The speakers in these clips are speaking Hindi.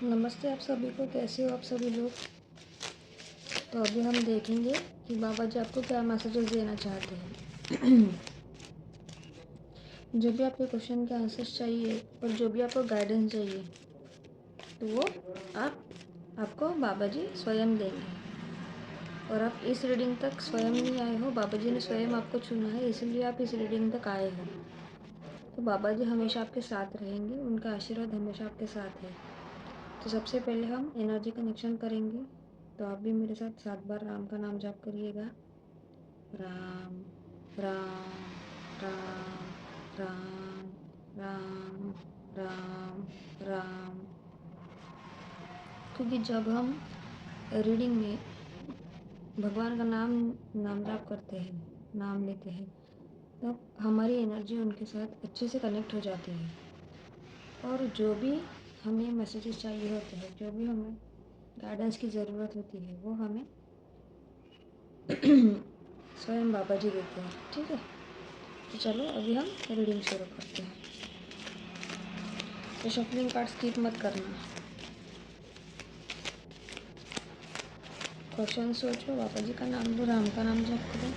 नमस्ते आप सभी को। कैसे हो आप सभी लोग। तो अभी हम देखेंगे कि बाबा जी आपको क्या मैसेजेस देना चाहते हैं। जो भी आपके क्वेश्चन के आंसर्स चाहिए और जो भी आपको गाइडेंस चाहिए तो वो आपको बाबा जी स्वयं देंगे। और आप इस रीडिंग तक स्वयं नहीं आए हो, बाबा जी ने स्वयं आपको चुना है, इसलिए आप इस रीडिंग तक आए हो। तो बाबा जी हमेशा आपके साथ रहेंगे, उनका आशीर्वाद हमेशा आपके साथ है। तो सबसे पहले हम एनर्जी कनेक्शन करेंगे। तो आप भी मेरे साथ 7 बार राम का नाम जाप करिएगा। राम राम राम राम राम राम राम। क्योंकि जब हम रीडिंग में भगवान का नाम जाप करते हैं, नाम लेते हैं, तब हमारी एनर्जी उनके साथ अच्छे से कनेक्ट हो जाती है। और जो भी हमें मैसेजेस चाहिए होते हैं, जो भी हमें गाइडेंस की ज़रूरत होती है, वो हमें स्वयं बाबा जी देते हैं। ठीक है, तो चलो अभी हम रीडिंग शुरू करते हैं। तो शफलिंग कार्ड स्किप मत करना। क्वेश्चन सोचो, बाबा जी का नाम लो, राम का नाम जप करो।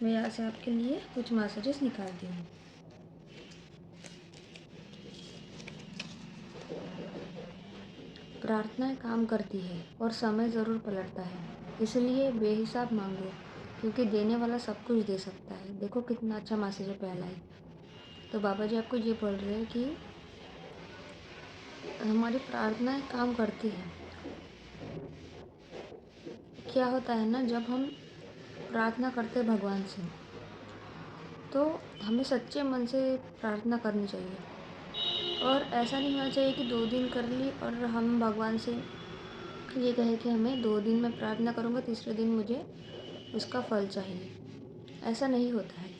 मैं यहाँ से आपके लिए कुछ मैसेजेस निकालती हूँ। प्रार्थनाएं काम करती है और समय ज़रूर पलटता है, इसलिए बेहिसाब मांगो, क्योंकि देने वाला सब कुछ दे सकता है। देखो कितना अच्छा मैसेज है पहला ही। तो बाबा जी आपको ये बोल रहे हैं कि हमारी प्रार्थनाएं काम करती है। क्या होता है ना, जब हम प्रार्थना करते हैं भगवान से, तो हमें सच्चे मन से प्रार्थना करनी चाहिए। और ऐसा नहीं होना चाहिए कि 2 दिन कर ली और हम भगवान से ये कहे कि हमें 2 दिन में प्रार्थना करूँगा, तीसरे दिन मुझे उसका फल चाहिए। ऐसा नहीं होता है।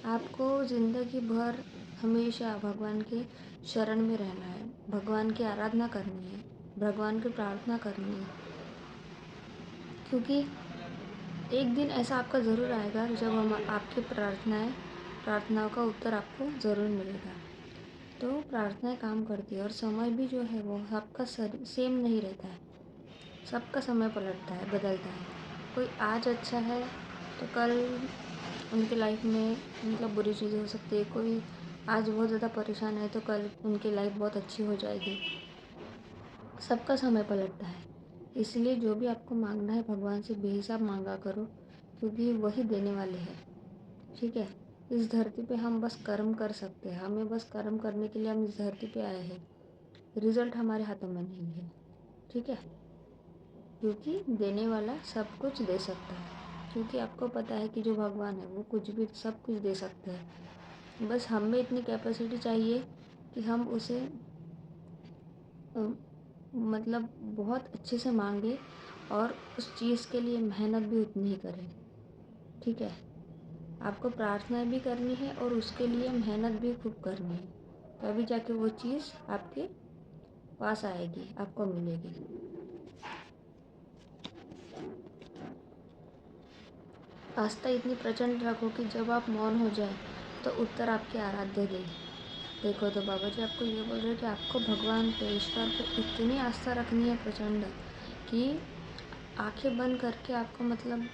आपको ज़िंदगी भर हमेशा भगवान के शरण में रहना है, भगवान की आराधना करनी है, भगवान की प्रार्थना करनी है। क्योंकि एक दिन ऐसा आपका ज़रूर आएगा जब हम आपकी प्रार्थनाओं का उत्तर आपको ज़रूर मिलेगा। तो प्रार्थनाएं काम करती है और समय भी जो है वो सबका सेम नहीं रहता है। सबका समय पलटता है, बदलता है। कोई आज अच्छा है तो कल उनके लाइफ में मतलब बुरी चीज़ें हो सकती है। कोई आज बहुत ज़्यादा परेशान है तो कल उनकी लाइफ बहुत अच्छी हो जाएगी। सबका समय पलटता है। इसलिए जो भी आपको मांगना है भगवान से बेहिसाब मांगा करो, क्योंकि वही देने वाले हैं। ठीक है, इस धरती पे हम बस कर्म कर सकते हैं। हमें बस कर्म करने के लिए हम इस धरती पे आए हैं। रिजल्ट हमारे हाथों में नहीं है। ठीक है, क्योंकि देने वाला सब कुछ दे सकता है। क्योंकि आपको पता है कि जो भगवान है वो कुछ भी सब कुछ दे सकते हैं। बस हमें इतनी कैपेसिटी चाहिए कि हम उसे मतलब बहुत अच्छे से मांगे और उस चीज़ के लिए मेहनत भी उतनी ही करें। ठीक है, आपको प्रार्थना भी करनी है और उसके लिए मेहनत भी खूब करनी है, तभी जाके वो चीज़ आपके पास आएगी, आपको मिलेगी। आस्था इतनी प्रचंड रखो कि जब आप मौन हो जाए तो उत्तर आपके आराध्य दे। देखो, तो बाबा जी आपको ये बोल रहे हैं कि आपको भगवान पे, ईश्वर पे इतनी आस्था रखनी है प्रचंड कि आंखें बंद करके आपको मतलब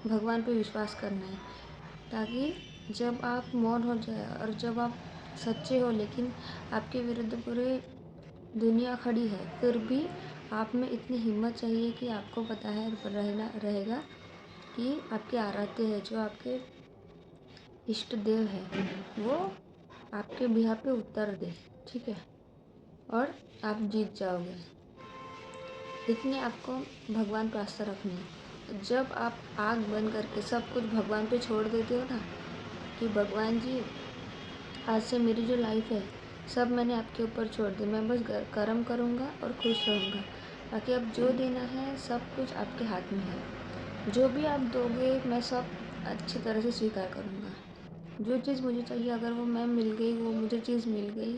भगवान पे विश्वास करना है, ताकि जब आप मौन हो जाए और जब आप सच्चे हो लेकिन आपके विरुद्ध पूरी दुनिया खड़ी है, फिर भी आप में इतनी हिम्मत चाहिए कि आपको पता है रहेगा कि आपके आराध्य है, जो आपके इष्ट देव है, वो आपके बिहा पे उत्तर दे। ठीक है, और आप जीत जाओगे। इतनी आपको भगवान पे आस्था रखनी है। जब आप आँख बंद करके सब कुछ भगवान पे छोड़ देते हो ना, कि भगवान जी आज से मेरी जो लाइफ है सब मैंने आपके ऊपर छोड़ दी, मैं बस कर्म करूँगा और खुश रहूँगा, बाकी अब जो देना है सब कुछ आपके हाथ में है। जो भी आप दोगे मैं सब अच्छी तरह से स्वीकार करूँगा। जो चीज़ मुझे चाहिए अगर वो मैं मिल गई, वो मुझे चीज़ मिल गई,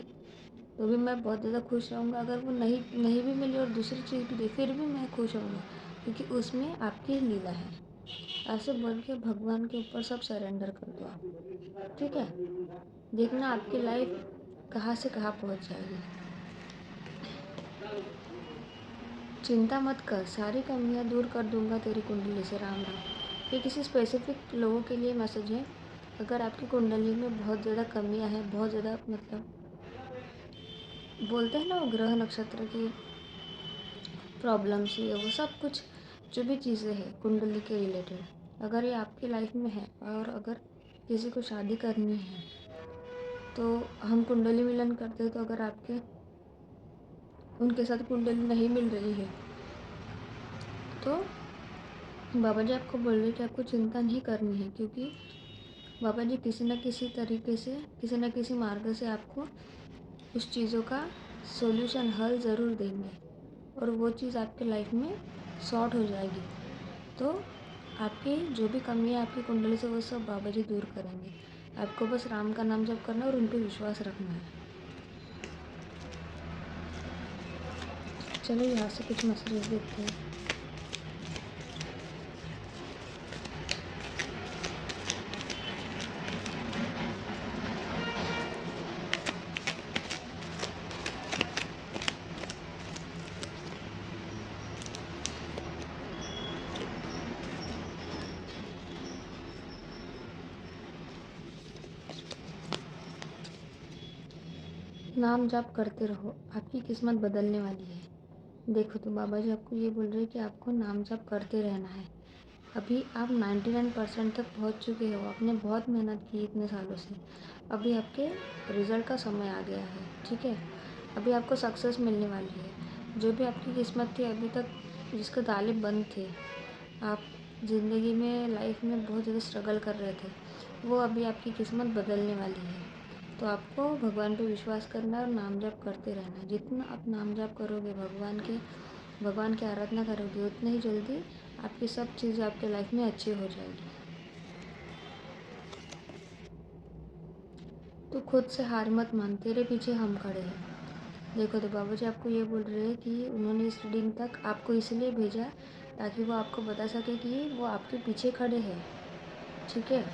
तो भी मैं बहुत ज़्यादा खुश रहूँगा। अगर वो नहीं नहीं भी मिली और दूसरी चीज़ भी दी फिर भी मैं खुश रहूँगा, क्योंकि उसमें आपकी लीला है। ऐसे बोल के भगवान के ऊपर सब सरेंडर कर दो आप, ठीक है। देखना आपकी लाइफ कहाँ से कहाँ पहुँच जाएगी। चिंता मत कर, सारी कमियाँ दूर कर दूंगा तेरी कुंडली से। राम राम। ये किसी स्पेसिफिक लोगों के लिए मैसेज है। अगर आपकी कुंडली में बहुत ज़्यादा कमियाँ हैं, बहुत ज़्यादा मतलब बोलते हैं ना वो ग्रह नक्षत्र की प्रॉब्लम्स, ये वो सब कुछ जो भी चीज़ें हैं कुंडली के रिलेटेड, अगर ये आपकी लाइफ में है और अगर किसी को शादी करनी है तो हम कुंडली मिलन करते हैं। तो अगर आपके उनके साथ कुंडली नहीं मिल रही है तो बाबा जी आपको बोल रहे हैं कि आपको चिंता नहीं करनी है, क्योंकि बाबा जी किसी न किसी तरीके से, किसी न किसी मार्ग से आपको उस चीज़ों का सॉल्यूशन, हल ज़रूर देंगे और वो चीज़ आपके लाइफ में सॉर्ट हो जाएगी। तो आपकी जो भी कमी है आपकी कुंडली से वो सब बाबा जी दूर करेंगे। आपको बस राम का नाम जप करना है और उन पर विश्वास रखना है। चलो यहाँ से कुछ मैसेजेस देखते हैं। नाम जाप करते रहो, आपकी किस्मत बदलने वाली है। देखो तो बाबा जी आपको ये बोल रहे हैं कि आपको नाम जाप करते रहना है। अभी आप 99% तक पहुंच चुके हो, आपने बहुत मेहनत की इतने सालों से। अभी आपके रिज़ल्ट का समय आ गया है, ठीक है। अभी आपको सक्सेस मिलने वाली है। जो भी आपकी किस्मत थी अभी तक, जिसके ताले बंद थे, आप ज़िंदगी में, लाइफ में बहुत ज़्यादा स्ट्रगल कर रहे थे, वो अभी आपकी किस्मत बदलने वाली है। तो आपको भगवान पे विश्वास करना है और नाम जप करते रहना है। जितना आप नाम जप करोगे, भगवान की आराधना करोगे, उतनी ही जल्दी आपकी सब चीज़ें आपके लाइफ में अच्छी हो जाएगी। तो खुद से हार मत मान, तेरे पीछे हम खड़े हैं। देखो तो बाबा जी आपको ये बोल रहे हैं कि उन्होंने इस रीडिंग तक आपको इसलिए भेजा ताकि वो आपको बता सके कि वो आपके पीछे खड़े हैं, ठीक है।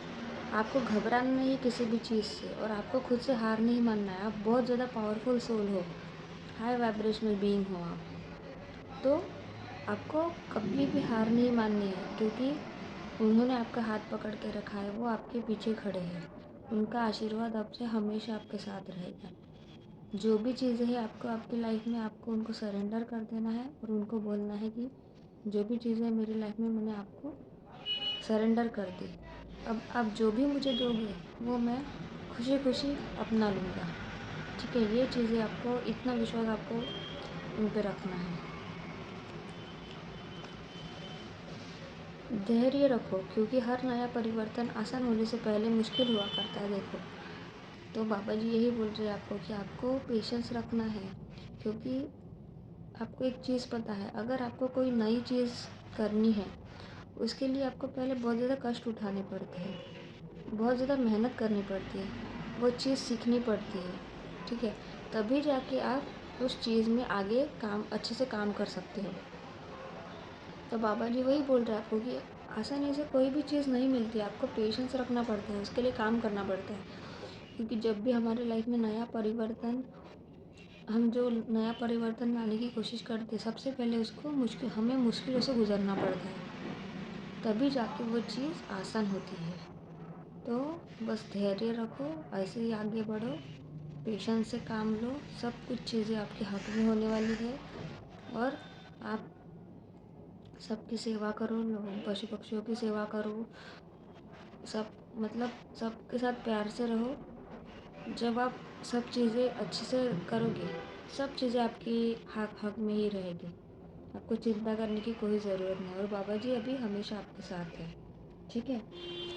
आपको घबराना नहीं किसी भी चीज़ से और आपको खुद से हार नहीं मानना है। आप बहुत ज़्यादा पावरफुल सोल हो, हाई वाइब्रेशनल बीइंग हो आप। तो आपको कभी भी हार नहीं माननी है, क्योंकि उन्होंने आपका हाथ पकड़ के रखा है, वो आपके पीछे खड़े हैं। उनका आशीर्वाद आपसे हमेशा आपके साथ रहेगा। जो भी चीज़ें हैं आपको आपकी लाइफ में, आपको उनको सरेंडर कर देना है और उनको बोलना है कि जो भी चीज़ें मेरी लाइफ में मैंने आपको सरेंडर कर दी, अब आप जो भी मुझे दोगे वो मैं खुशी खुशी अपना लूँगा, ठीक है। ये चीज़ें आपको, इतना विश्वास आपको उन पे रखना है। धैर्य रखो, क्योंकि हर नया परिवर्तन आसान होने से पहले मुश्किल हुआ करता है। देखो तो बाबा जी यही बोल रहे हैं आपको कि आपको पेशेंस रखना है, क्योंकि आपको एक चीज़ पता है, अगर आपको कोई नई चीज़ करनी है उसके लिए आपको पहले बहुत ज़्यादा कष्ट उठाने पड़ते हैं, बहुत ज़्यादा मेहनत करनी पड़ती है, वो चीज़ सीखनी पड़ती है, ठीक है। तभी जाके आप उस चीज़ में आगे काम अच्छे से काम कर सकते हो। तो बाबा जी वही बोल रहे हैं आपको कि आसानी से कोई भी चीज़ नहीं मिलती, आपको पेशेंस रखना पड़ता है, उसके लिए काम करना पड़ता है। क्योंकि जब भी हमारे लाइफ में हम जो नया परिवर्तन लाने की कोशिश करते हैं, सबसे पहले उसको हमें मुश्किलों से गुजरना पड़ता है, तभी जाके वो चीज़ आसान होती है। तो बस धैर्य रखो, ऐसे ही आगे बढ़ो, पेशेंस से काम लो, सब कुछ चीज़ें आपके हक में होने वाली है। और आप सबकी सेवा करो, पशु पक्षियों की सेवा करो, सब मतलब सबके साथ प्यार से रहो। जब आप सब चीज़ें अच्छे से करोगे, सब चीज़ें आपकी हक में ही रहेगी। आपको चिंता करने की कोई ज़रूरत नहीं, और बाबा जी अभी हमेशा आपके साथ हैं, ठीक है।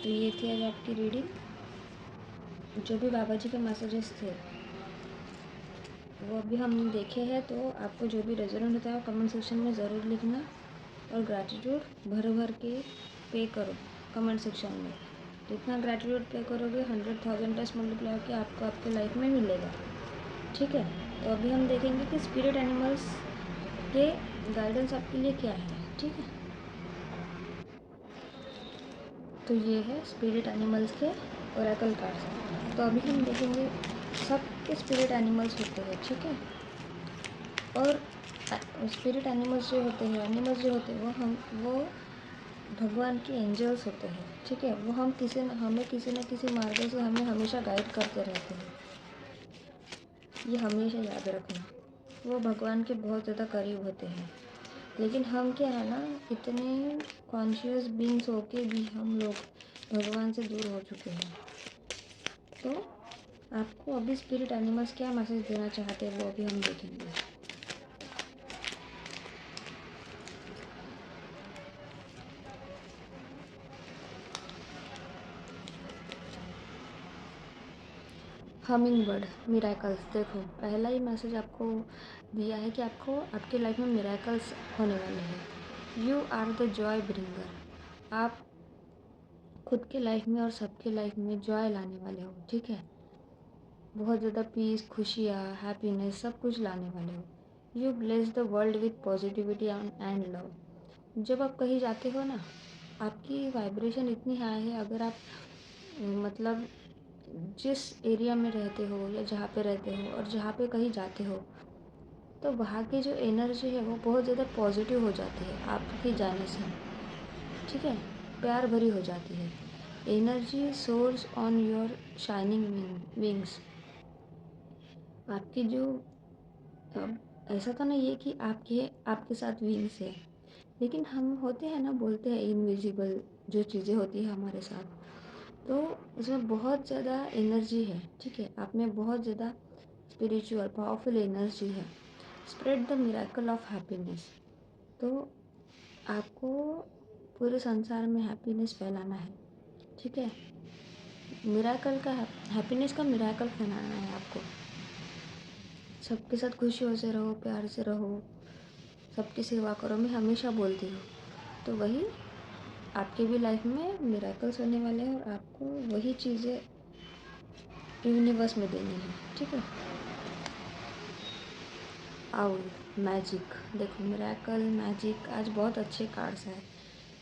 तो ये थी आज आपकी रीडिंग। जो भी बाबा जी के मैसेजेस थे वो अभी हमने देखे हैं। तो आपको जो भी रेजोनेट होता है वो कमेंट सेक्शन में ज़रूर लिखना, और ग्रैटिट्यूड भर भर के पे करो कमेंट सेक्शन में। जितना ग्रैटिट्यूड पे करोगे 100,000 टाइम्स मल्टीप्लाई होकर आपको आपके लाइफ में मिलेगा, ठीक है। तो अभी हम देखेंगे कि स्पिरिट एनिमल्स के गाइडेंस आपके लिए क्या है। ठीक है, तो ये है स्पिरिट एनिमल्स के ओरेकल कार्ड्स। तो अभी हम देखेंगे सबके स्पिरिट एनिमल्स होते हैं। ठीक है, और स्पिरिट एनिमल्स जो होते हैं वो भगवान के एंजल्स होते हैं। ठीक है, वो हमें किसी न किसी मार्ग से हमें हमेशा गाइड करते रहते हैं। ये हमेशा याद रखना, वो भगवान के बहुत ज़्यादा करीब होते हैं। लेकिन हम क्या है ना, इतने कॉन्शियस बीइंग्स होके भी हम लोग भगवान से दूर हो चुके हैं। तो आपको अभी स्पिरिट एनिमल्स क्या मैसेज देना चाहते हैं वो अभी हम देखेंगे। Humming bird miracles. देखो, पहला ही मैसेज आपको दिया है कि आपको आपके लाइफ में मिराकल्स होने वाले हैं। You are the joy bringer. आप खुद के लाइफ में और सबके लाइफ में जॉय लाने वाले हो। ठीक है, बहुत ज़्यादा पीस, खुशियाँ, हैप्पीनेस सब कुछ लाने वाले हो। You bless the world with positivity and love. जब आप कहीं जाते हो ना, आपकी वाइब्रेशन इतनी हाई है। अगर आप मतलब जिस एरिया में रहते हो या जहाँ पे रहते हो और जहाँ पे कहीं जाते हो, तो वहाँ की जो एनर्जी है वो बहुत ज़्यादा पॉजिटिव हो जाती है आपके जाने से। ठीक है, प्यार भरी हो जाती है। Energy source on your shining wings. आपकी जो अब ऐसा तो नहीं है कि आपके साथ विंग्स है, लेकिन हम होते हैं ना, बोलते हैं इनविजिबल जो चीज़ें होती है हमारे साथ, तो उसमें बहुत ज़्यादा एनर्जी है। ठीक है, आप में बहुत ज़्यादा स्पिरिचुअल पावरफुल एनर्जी है। Spread the miracle of happiness. तो आपको पूरे संसार में हैप्पीनेस फैलाना है। ठीक है, मिरेकल का हैप्पीनेस का मिरेकल फैलाना है आपको। सबके साथ खुशियों से रहो, प्यार से रहो, सबकी सेवा करो, मैं हमेशा बोलती हूँ। तो वही आपके भी लाइफ में मिरेकल्स होने वाले हैं और आपको वही चीज़ें यूनिवर्स में देनी है। ठीक है, आउल मैजिक। देखो, मिरेकल, मैजिक आज बहुत अच्छे कार्ड्स हैं।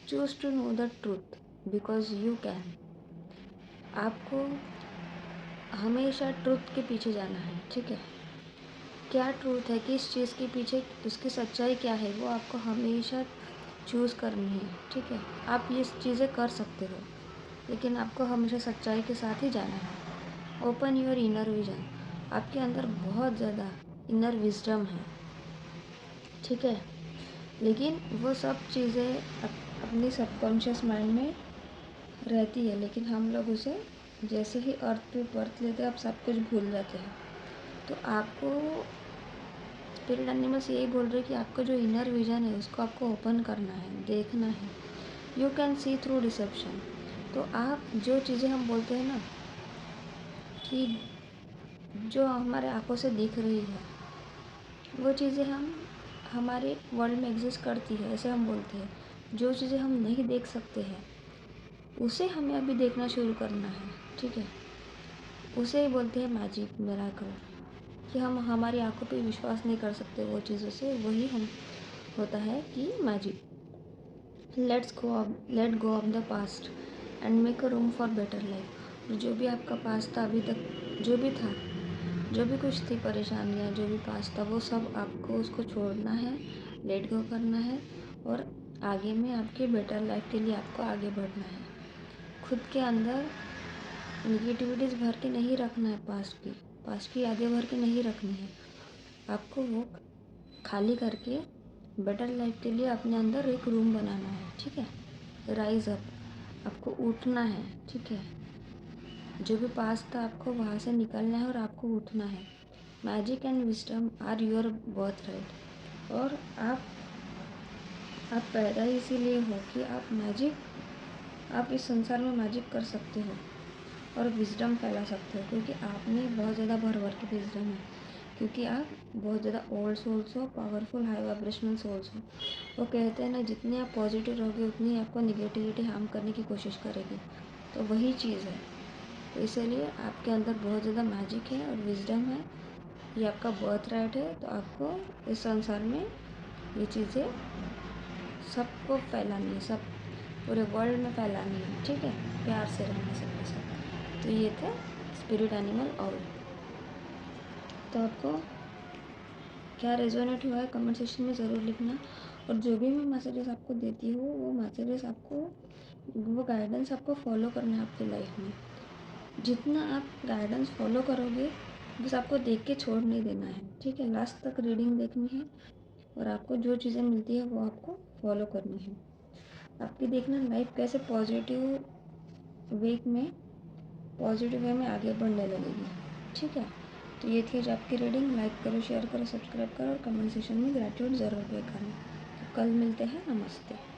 Choose to know the truth because you can. आपको हमेशा ट्रूथ के पीछे जाना है। ठीक है, क्या ट्रूथ है, किस चीज़ के पीछे उसकी सच्चाई क्या है, वो आपको हमेशा चूज़ करनी है। ठीक है, आप ये चीज़ें कर सकते हो, लेकिन आपको हमेशा सच्चाई के साथ ही जाना है। Open your inner vision. आपके अंदर बहुत ज़्यादा इनर विजडम है। ठीक है, लेकिन वो सब चीज़ें अपनी सबकॉन्शियस माइंड में रहती है, लेकिन हम लोग उसे जैसे ही अर्थ पे बर्थ लेते हैं आप सब कुछ भूल जाते हैं। तो आपको स्पिरिट एनिमल्स यही बोल रहे हैं कि आपका जो इनर विजन है उसको आपको ओपन करना है, देखना है। You can see through deception. तो आप जो चीज़ें हम बोलते हैं ना कि जो हमारे आंखों से दिख रही है, वो चीज़ें हम हमारे वर्ल्ड में एग्जिस्ट करती है, ऐसे हम बोलते हैं। जो चीज़ें हम नहीं देख सकते हैं उसे हमें अभी देखना शुरू करना है। ठीक है, उसे ही बोलते हैं मैजिक, मिरेकल। कि हम हमारी आंखों पे विश्वास नहीं कर सकते वो चीज़ों से, वही हम होता है कि magic. Let go of the past and make a room for better life. जो भी आपका पास्ट था अभी तक, जो भी था, जो भी कुछ थी परेशानियाँ, जो भी पास्ट था, वो सब आपको उसको छोड़ना है, लेट गो करना है और आगे में आपके बेटर लाइफ के लिए आपको आगे बढ़ना है। खुद के अंदर निगेटिविटीज़ भर के नहीं रखना है, पास्ट की यादें भर के नहीं रखनी है। आपको वो खाली करके बेटर लाइफ के लिए अपने अंदर एक रूम बनाना है। ठीक है, राइज अप, आपको उठना है। ठीक है, जो भी पास था आपको वहाँ से निकलना है और आपको उठना है। Magic and wisdom are your birth right. और आप पैदा ही इसीलिए हो कि आप इस संसार में मैजिक कर सकते हो और विजडम फैला सकते हो, क्योंकि आप में बहुत ज़्यादा भर के विजडम है, क्योंकि आप बहुत ज़्यादा ओल्ड सोल्स हो, पावरफुल हाई वाइब्रेशनल सोल्स हो। वो कहते हैं ना, जितने आप पॉजिटिव रहोगे उतनी आपको निगेटिविटी हार्म करने की कोशिश करेगी। तो वही चीज़ है। तो इसीलिए आपके अंदर बहुत ज़्यादा मैजिक है और विजडम है। ये आपका बर्थ राइट है। तो आपको इस संसार में ये चीज़ें सबको फैलानी है, सब पूरे वर्ल्ड में फैलानी है, ठीक है, प्यार से रहना सबके साथ। तो ये थे स्पिरिट एनिमल ऑल। तो आपको क्या रेजोनेट हुआ है कमेंट सेक्शन में ज़रूर लिखना। और जो भी मैं मैसेजेस आपको देती हूँ वो मैसेजेस आपको, वो गाइडेंस आपको फॉलो करना है आपकी लाइफ में। जितना आप गाइडेंस फॉलो करोगे बस आपको देख के छोड़ नहीं देना है, ठीक है, लास्ट तक रीडिंग देखनी है और आपको जो चीज़ें मिलती है वो आपको फॉलो करनी है। आपकी देखना लाइफ कैसे पॉजिटिव वे में आगे बढ़ने लगेगी, ठीक है। तो ये थी आज आपकी रीडिंग। लाइक करो, शेयर करो, सब्सक्राइब करो और कमेंट सेक्शन में ग्रेटिट्यूड ज़रूर पे करना। तो कल मिलते हैं। नमस्ते।